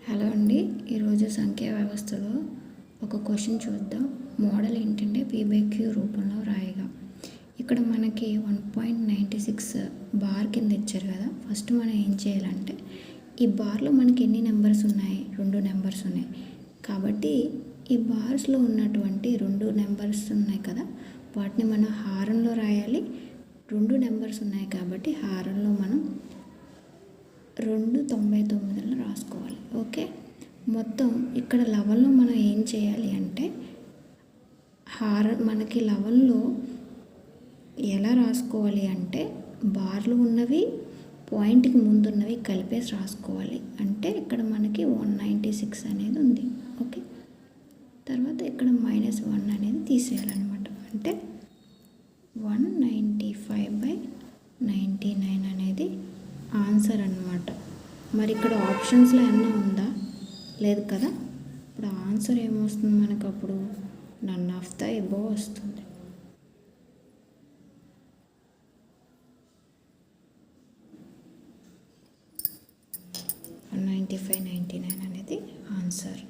Hello అండి, ఈరోజు సంఖ్యా వ్యవస్థలో ఒక క్వశ్చన్ చూద్దాం. మోడల్ ఏంటంటే పీ/క్యూ రూపంలో రాయగా. ఇక్కడ మనకి 1.96 బార్ కింద ఇచ్చారు కదా. ఫస్ట్ మనం ఏం చేయాలంటే ఈ బార్లో మనకి ఎన్ని నెంబర్స్ ఉన్నాయి? 2 నెంబర్స్ ఉన్నాయి. కాబట్టి ఈ బార్స్లో ఉన్నటువంటి 2 నెంబర్స్ ఉన్నాయి కదా, వాటిని మనం హారంలో రాయాలి. 2 నెంబర్స్ ఉన్నాయి కాబట్టి హారంలో మనం 299 రాసుకోవాలి. ఓకే, మొత్తం ఇక్కడ 11లో మనం ఏం చేయాలి అంటే మనకి 11లో ఎలా రాసుకోవాలి అంటే బార్లు ఉన్నవి పాయింట్కి ముందున్నవి కలిపేసి రాసుకోవాలి. అంటే ఇక్కడ మనకి 196 అనేది ఉంది. ఓకే, తర్వాత ఇక్కడ -1 అనేది తీసేయాలన్నమాట. అంటే 195/99 అనేది ఆన్సర్ అన్నమాట. మరి ఇక్కడ ఆప్షన్స్లో ఏమన్నా ఉందా? లేదు కదా. ఇప్పుడు ఆన్సర్ ఏమొస్తుంది మనకు? అప్పుడు నన్ ఆఫ్ ద ఎబోవ్ వస్తుంది. $195.99 అనేది ఆన్సర్.